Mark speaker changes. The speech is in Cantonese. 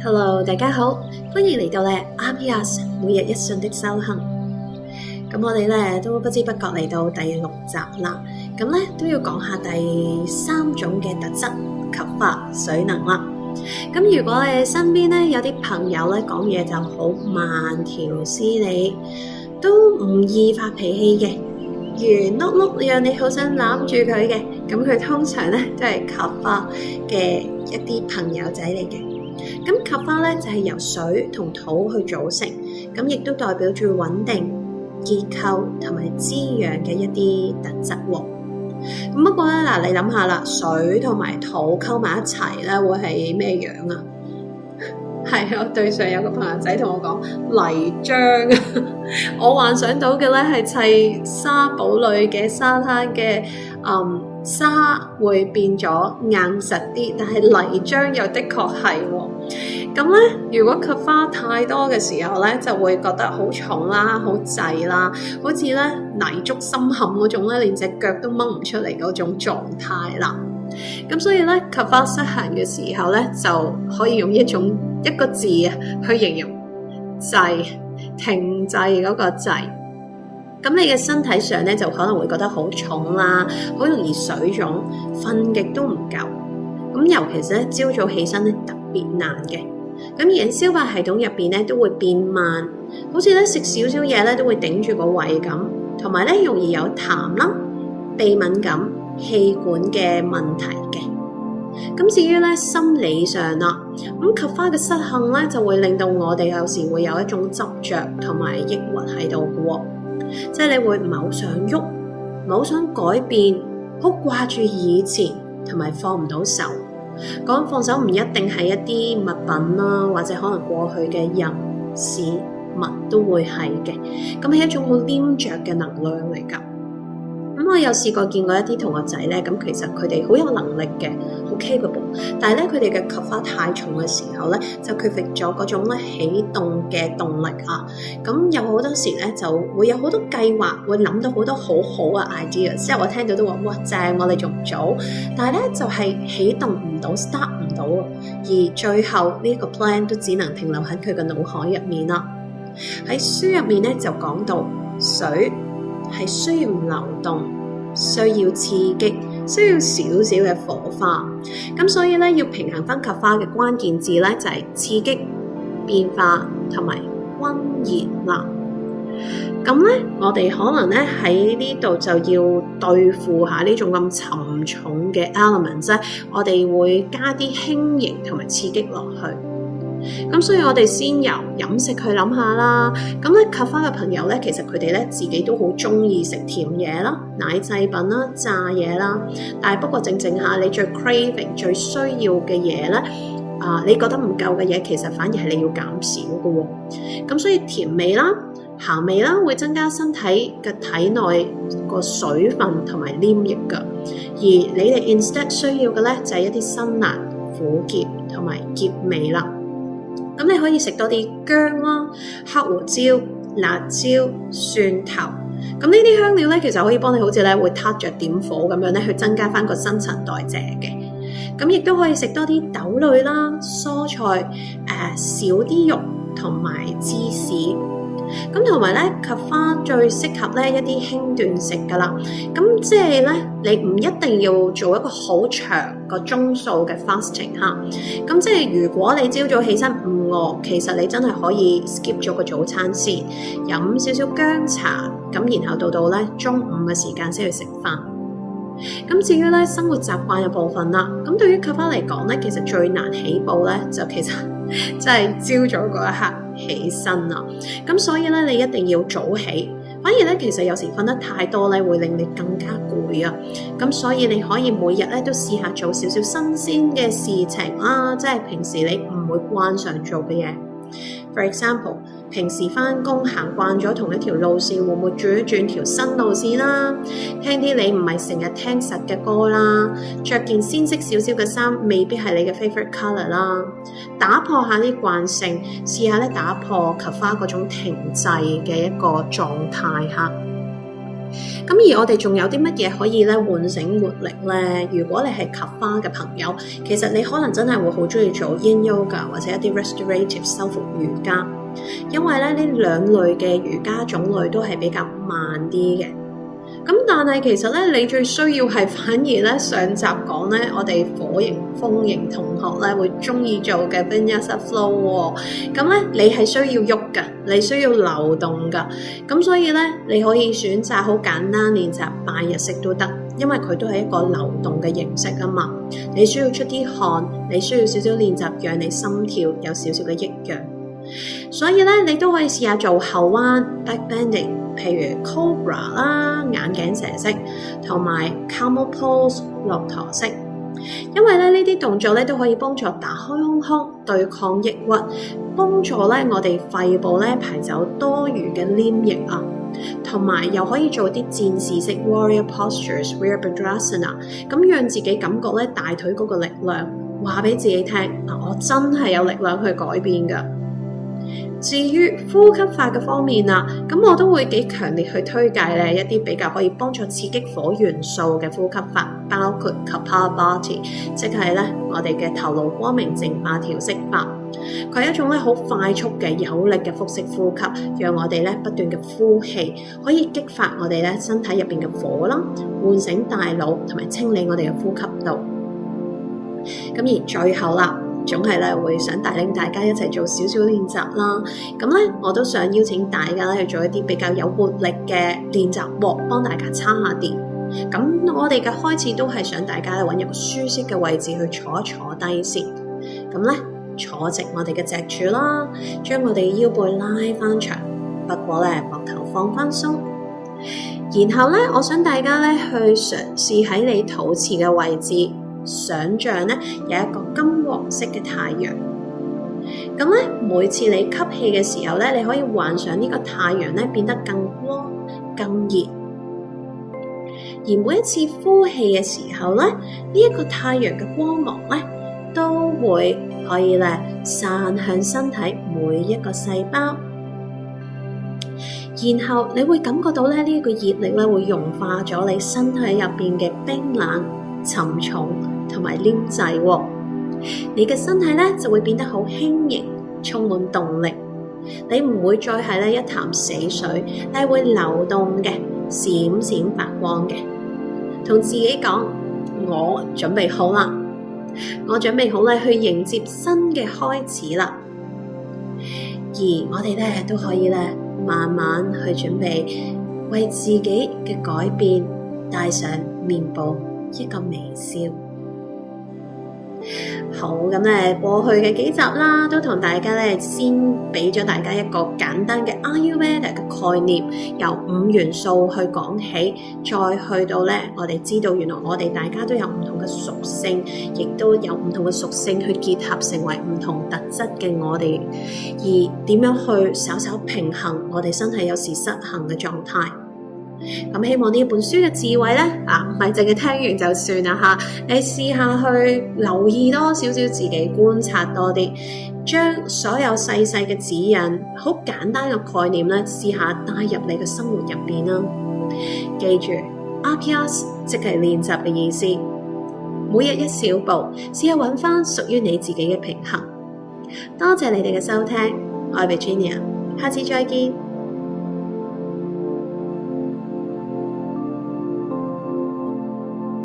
Speaker 1: Hello，大家好，歡迎嚟到咧 RPS 每日一信的修行。咁我哋咧都不知不覺嚟到第6集啦。咁咧都要講下第3種嘅特質，及法水能啦。咁如果你身邊咧有啲朋友咧講嘢就好慢條斯理，都唔易發脾氣嘅，圓碌碌讓你好想攬住佢嘅，咁佢通常咧都係及法嘅一啲朋友仔嚟嘅。咁及法咧就係由水同土去組成，咁亦都代表住穩定、結構同埋滋養嘅一啲特質喎。咁不過咧嗱，你諗下啦，水同埋土溝埋一齊咧，會係咩樣啊？係我對上有個朋友仔同我講泥漿，我幻想到嘅咧係砌沙堡裏嘅沙灘嘅沙會變咗硬實啲，但係泥漿又的確係喎。咁咧，如果及法太多嘅時候咧，就會覺得好重啦、好滯啦，好似咧泥足深陷嗰種咧，連隻腳都掹唔出嚟嗰種狀態啦。咁所以咧，及法失衡嘅時候咧，就可以用一個字去形容滯，停滯嗰個滯。咁你嘅身體上咧就可能會覺得好重啦，好容易水腫，瞓極都唔夠。咁尤其是咧朝早起身咧特別難嘅。咁而消化系統入邊咧都會變慢，好似咧食少少嘢咧都會頂住個胃咁，同埋咧容易有痰啦、鼻敏感、氣管嘅問題嘅。咁至於咧心理上啦，咁及法嘅失衡咧就會令到我哋有時會有一種執着同埋抑鬱喺度嘅喎。即係你會唔係好想喐，唔係好想改變，好掛住以前，同埋放唔到手。講放手唔一定係一啲物品啦，或者可能過去嘅人事物都會係嘅。咁係一種好黏着嘅能量嚟㗎。咁我有試過見過一啲同學仔咧，咁其實佢哋好有能力嘅，好 capable，但係咧佢哋嘅及法太重嘅時候咧，就缺乏咗嗰種咧起動嘅動力啊。咁有好多時咧就會有好多計劃，會諗到好多好好嘅 idea， 即係我聽到都話哇正，我哋仲唔做？但係咧就係起動唔到 ，start 唔到，而最後呢個 plan 都只能停留喺佢嘅腦海入面啦。喺書入面咧就講到水係需要流動，需要刺激，需要少少嘅火花。咁所以咧要平衡翻及法嘅關鍵字咧就係刺激、變化同埋溫熱啦。咁咧我哋可能咧喺呢度就要對付下呢種咁沉重嘅 elements 咧，我哋會加啲輕盈同埋刺激落去。咁所以我哋先由飲食去諗下啦。咁咧及法嘅朋友咧，其實佢哋咧自己都好中意食甜嘢啦、奶製品啦、炸嘢啦。但係不過正下你最 craving 最需要嘅嘢咧，你覺得唔夠嘅嘢，其實反而係你要減少嘅喎。咁所以甜味啦、鹹味啦，會增加身體嘅體內個水分同埋黏液㗎。而你哋 instead 需要嘅咧就係一啲辛辣、苦澀同埋澀味啦。咁你可以食多啲薑啦、黑胡椒、辣椒、蒜頭。咁呢啲香料咧，其實可以幫你好似咧會撻着點火咁樣咧，去增加翻個新陳代謝嘅。咁亦都可以食多啲豆類啦、蔬菜，少啲肉同埋芝士。咁同埋咧，及法最適合咧一啲輕斷食噶啦。咁即係咧，你唔一定要做一個好長個鐘數嘅 fasting 嚇。咁即係如果你朝早起身唔餓，其實你真係可以 skip 咗個早餐先，飲少少薑茶，咁然後到咧中午嘅時間先去食飯。咁至於咧生活習慣嘅部分啦，咁對於及法嚟講咧，其實最難起步咧，就其實即係朝早嗰一刻起身啦。咁所以咧，你一定要早起。反而咧，其實有時瞓得太多咧，會令你更加攰啊。咁所以你可以每日咧都試下做少少新鮮嘅事情啦，即係平時你唔會慣常做嘅嘢。For example， 平時返工行慣咗同一條路線，會唔會轉一轉條新路線啦？聽啲你唔係成日聽實嘅歌啦，着件鮮色少少嘅衫，未必係你嘅 favorite colour 啦。打破下啲慣性，試下咧打破及法嗰種停滯嘅一個狀態嚇。咁而我哋仲有啲乜嘢可以咧喚醒活力咧？如果你係及花嘅朋友，其實你可能真係會好中意做 Yin Yoga 或者一啲 restorative 修復瑜伽，因為咧呢兩類嘅瑜伽種類都係比較慢啲嘅。咁但係其實咧，你最需要係反而咧上集講咧，我哋火型風型同學咧會中意做嘅 Vinyasa Flow 喎。咁咧你係需要喐㗎，你需要流動㗎。咁所以咧，你可以選擇好簡單練習拜日式都得，因為佢都係一個流動嘅形式啊嘛。你需要出啲汗，你需要少少練習，讓你心跳有少少嘅抑揚。所以咧，你都可以試下做後彎 back bending， 譬如 Cobra 啦、眼鏡蛇式，同埋 Camel Pose 駱駝式。因為咧呢啲動作咧都可以幫助打開胸腔，對抗抑鬱，幫助咧我哋肺部咧排走多餘嘅黏液啊，同埋又可以做啲戰士式 Warrior Postures、Virabhadrasana， 咁讓自己感覺咧大腿嗰個力量，話俾自己聽，我真係有力量去改變㗎。至於呼吸法嘅方面啦，咁我都會幾強烈去推介咧一啲比較可以幫助刺激火元素嘅呼吸法，包括 Kapalabhati， 即係咧我哋嘅頭顱光明淨化調息法。佢係一種咧好快速嘅有力嘅腹式呼吸，讓我哋咧不斷嘅呼氣，可以激發我哋咧身體入邊嘅火啦，喚醒大腦同埋清理我哋嘅呼吸道。咁而最後啦，總係咧會想帶領大家一齊做少少練習啦，咁咧我都想邀請大家咧去做一啲比較有活力嘅練習喎，幫大家叉下電。咁我哋嘅開始都係想大家咧揾一個舒適嘅位置去坐一坐低先，咁咧坐直我哋嘅脊柱啦，將我哋嘅腰背拉翻長，不過咧膊頭放翻鬆，然後咧我想大家咧去嘗試喺你肚臍嘅位置，想像咧有一個金黃色嘅太陽，咁咧每次你吸氣嘅時候咧，你可以幻想呢個太陽咧變得更光、更熱，而每一次呼氣嘅時候咧，呢一個太陽嘅光芒咧都會可以咧散向身體每一個細胞，然後你會感覺到咧呢個熱力咧會融化咗你身體入邊嘅冰冷、沉重同埋黏滯喎，你嘅身體咧就會變得好輕盈，充滿動力。你唔會再係咧一潭死水，你係會流動嘅，閃閃發光嘅。同自己講，我準備好啦，我準備好咧去迎接新嘅開始啦。而我哋咧都可以咧慢慢去準備，為自己嘅改變帶上面部一個微笑。好，咁咧過去嘅幾集啦，都同大家咧先俾咗大家一個簡單嘅 Ayurveda 嘅概念，由5元素去講起，再去到咧我哋知道原來我哋大家都有唔同嘅屬性，亦都有唔同嘅屬性去結合成為唔同特質嘅我哋，而點樣去稍稍平衡我哋身體有時失衡嘅狀態。咁希望呢本書嘅智慧咧，唔係淨係聽完就算啦吓，你試下去留意多少少自己，觀察多啲，將所有細細嘅指引，好簡單嘅概念咧，試下帶入你嘅生活入邊啦。記住 Abhyas 即係練習嘅意思，每日一小步，試下揾翻屬於你自己嘅平衡。多謝你哋嘅收聽，我係 Virginia，下次再見。